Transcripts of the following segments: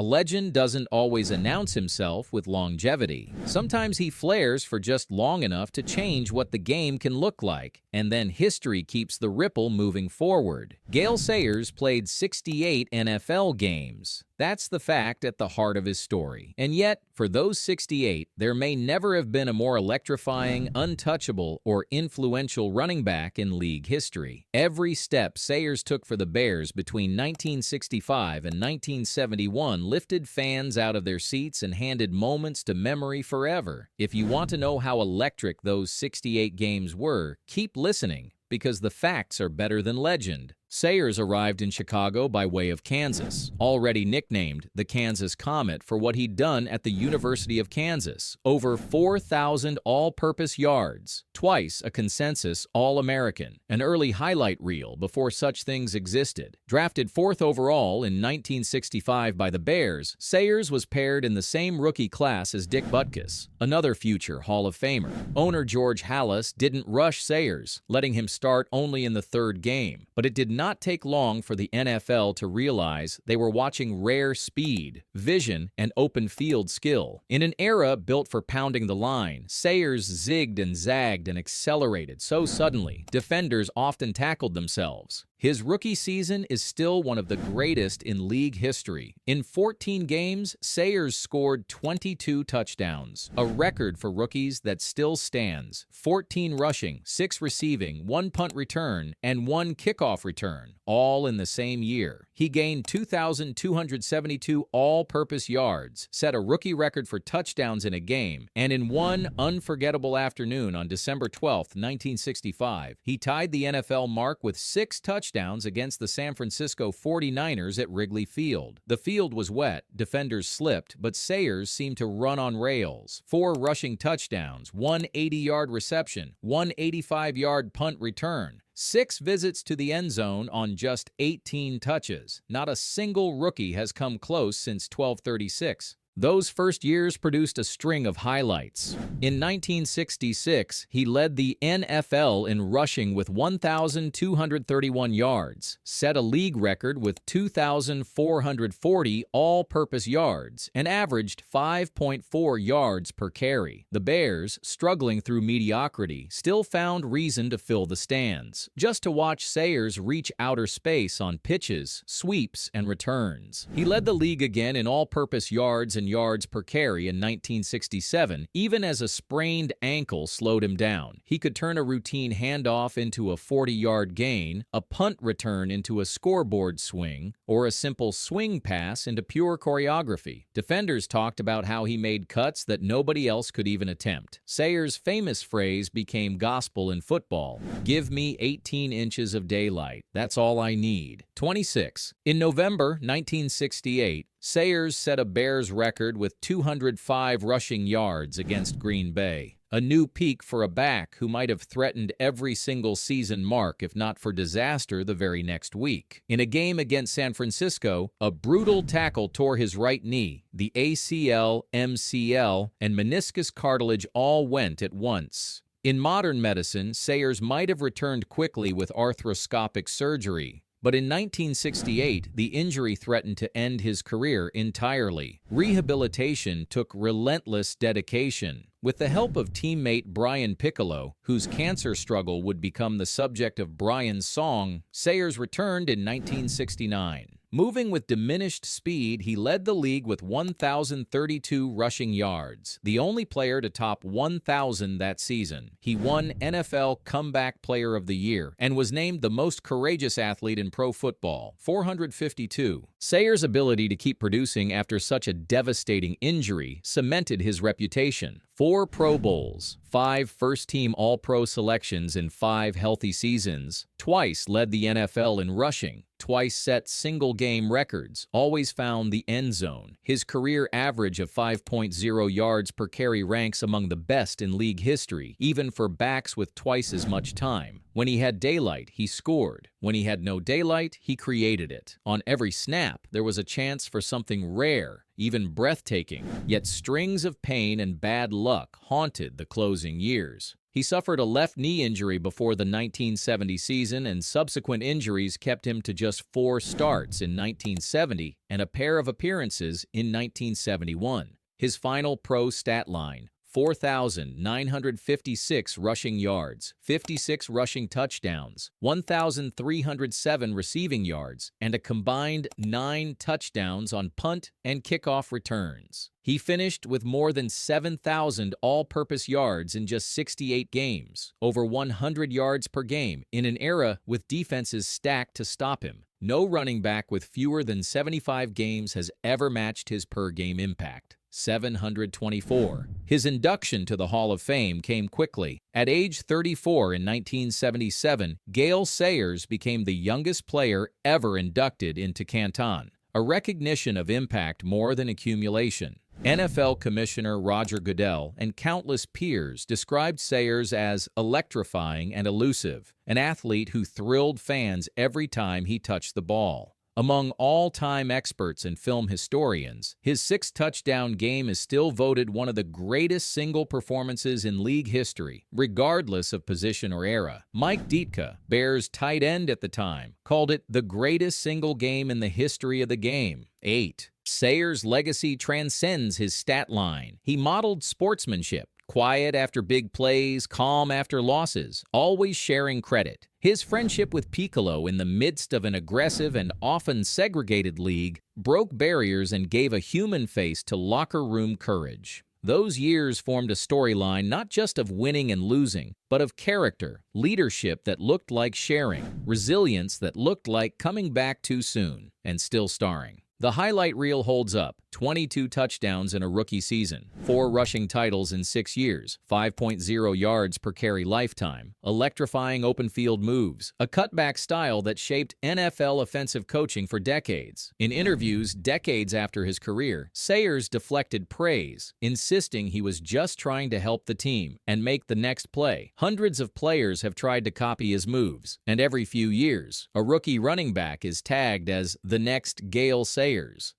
A legend doesn't always announce himself with longevity. Sometimes he flares for just long enough to change what the game can look like, and then history keeps the ripple moving forward. Gale Sayers played 68 NFL games. That's the fact at the heart of his story. And yet, for those 68, there may never have been a more electrifying, untouchable, or influential running back in league history. Every step Sayers took for the Bears between 1965 and 1971 lifted fans out of their seats and handed moments to memory forever. If you want to know how electric those 68 games were, keep listening, because the facts are better than legend. Sayers arrived in Chicago by way of Kansas, already nicknamed the Kansas Comet for what he'd done at the University of Kansas. Over 4,000 all-purpose yards, twice a consensus All-American, an early highlight reel before such things existed. Drafted 4th overall in 1965 by the Bears, Sayers was paired in the same rookie class as Dick Butkus, another future Hall of Famer. Owner George Halas didn't rush Sayers, letting him start only in the 3rd game, but it did not take long for the NFL to realize they were watching rare speed, vision, and open field skill. In an era built for pounding the line, Sayers zigged and zagged and accelerated so suddenly, defenders often tackled themselves. His rookie season is still one of the greatest in league history. In 14 games, Sayers scored 22 touchdowns, a record for rookies that still stands. 14 rushing, 6 receiving, 1 punt return, and 1 kickoff return, all in the same year. He gained 2,272 all-purpose yards, set a rookie record for touchdowns in a game, and in one unforgettable afternoon on December 12, 1965, he tied the NFL mark with 6 touchdowns against the San Francisco 49ers at Wrigley Field. The field was wet, defenders slipped, but Sayers seemed to run on rails. 4 rushing touchdowns, 1 80-yard reception, 1 85-yard punt return, 6 visits to the end zone on just 18 touches. Not a single rookie has come close since 1236. Those first years produced a string of highlights. In 1966, he led the NFL in rushing with 1,231 yards, set a league record with 2,440 all-purpose yards, and averaged 5.4 yards per carry. The Bears, struggling through mediocrity, still found reason to fill the stands, just to watch Sayers reach outer space on pitches, sweeps, and returns. He led the league again in all-purpose yards and yards per carry in 1967, even as a sprained ankle slowed him down. He could turn a routine handoff into a 40-yard gain, a punt return into a scoreboard swing, or a simple swing pass into pure choreography. Defenders talked about how he made cuts that nobody else could even attempt. Sayers' famous phrase became gospel in football: "Give me 18 inches of daylight. That's all I need." 26. In November 1968, Sayers set a Bears record with 205 rushing yards against Green Bay, a new peak for a back who might have threatened every single season mark if not for disaster the very next week. In a game against San Francisco, a brutal tackle tore his right knee. The ACL, MCL, and meniscus cartilage all went at once. In modern medicine, Sayers might have returned quickly with arthroscopic surgery, but in 1968, the injury threatened to end his career entirely. Rehabilitation took relentless dedication. With the help of teammate Brian Piccolo, whose cancer struggle would become the subject of Brian's song, Sayers returned in 1969. Moving with diminished speed, he led the league with 1,032 rushing yards, the only player to top 1,000 that season. He won NFL Comeback Player of the Year and was named the most courageous athlete in pro football, 452. Sayers' ability to keep producing after such a devastating injury cemented his reputation. 4 Pro Bowls, 5 first-team All-Pro selections in 5 healthy seasons, twice led the NFL in rushing, twice set single-game records, always found the end zone. His career average of 5.0 yards per carry ranks among the best in league history, even for backs with twice as much time. When he had daylight, he scored. When he had no daylight, he created it. On every snap, there was a chance for something rare, even breathtaking. Yet strings of pain and bad luck haunted the closing years. He suffered a left knee injury before the 1970 season, and subsequent injuries kept him to just 4 starts in 1970 and a pair of appearances in 1971. His final pro stat line: 4,956 rushing yards, 56 rushing touchdowns, 1,307 receiving yards, and a combined 9 touchdowns on punt and kickoff returns. He finished with more than 7,000 all-purpose yards in just 68 games, over 100 yards per game, in an era with defenses stacked to stop him. No running back with fewer than 75 games has ever matched his per-game impact: 724. His induction to the Hall of Fame came quickly. At age 34 in 1977, Gale Sayers became the youngest player ever inducted into Canton, a recognition of impact more than accumulation. NFL Commissioner Roger Goodell and countless peers described Sayers as electrifying and elusive, an athlete who thrilled fans every time he touched the ball. Among all-time experts and film historians, his 6-touchdown game is still voted one of the greatest single performances in league history, regardless of position or era. Mike Ditka, Bears tight end at the time, called it the greatest single game in the history of the game. 8. Sayers' legacy transcends his stat line. He modeled sportsmanship: quiet after big plays, calm after losses, always sharing credit. His friendship with Piccolo in the midst of an aggressive and often segregated league broke barriers and gave a human face to locker room courage. Those years formed a storyline not just of winning and losing, but of character, leadership that looked like sharing, resilience that looked like coming back too soon, and still starring. The highlight reel holds up: 22 touchdowns in a rookie season, 4 rushing titles in 6 years, 5.0 yards per carry lifetime, electrifying open field moves, a cutback style that shaped NFL offensive coaching for decades. In interviews decades after his career, Sayers deflected praise, insisting he was just trying to help the team and make the next play. Hundreds of players have tried to copy his moves, and every few years, a rookie running back is tagged as the next Gale Sayers,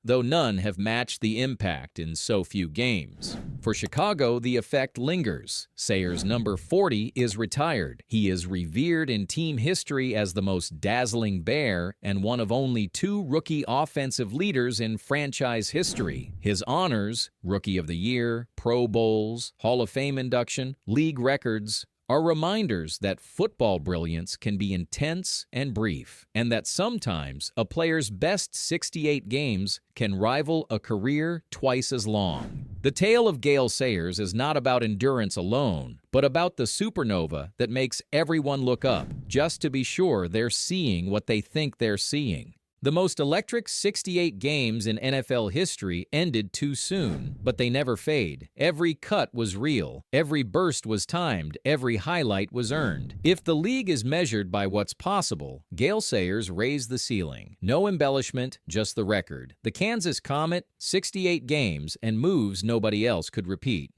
though none have matched the impact in so few games. For Chicago, the effect lingers. Sayers' number 40 is retired. He is revered in team history as the most dazzling Bear and one of only 2 rookie offensive leaders in franchise history. His honors, Rookie of the Year, Pro Bowls, Hall of Fame induction, league records, are reminders that football brilliance can be intense and brief, and that sometimes a player's best 68 games can rival a career twice as long. The tale of Gale Sayers is not about endurance alone, but about the supernova that makes everyone look up, just to be sure they're seeing what they think they're seeing. The most electric 68 games in NFL history ended too soon, but they never fade. Every cut was real, every burst was timed, every highlight was earned. If the league is measured by what's possible, Gale Sayers raised the ceiling. No embellishment, just the record. The Kansas Comet, 68 games and moves nobody else could repeat.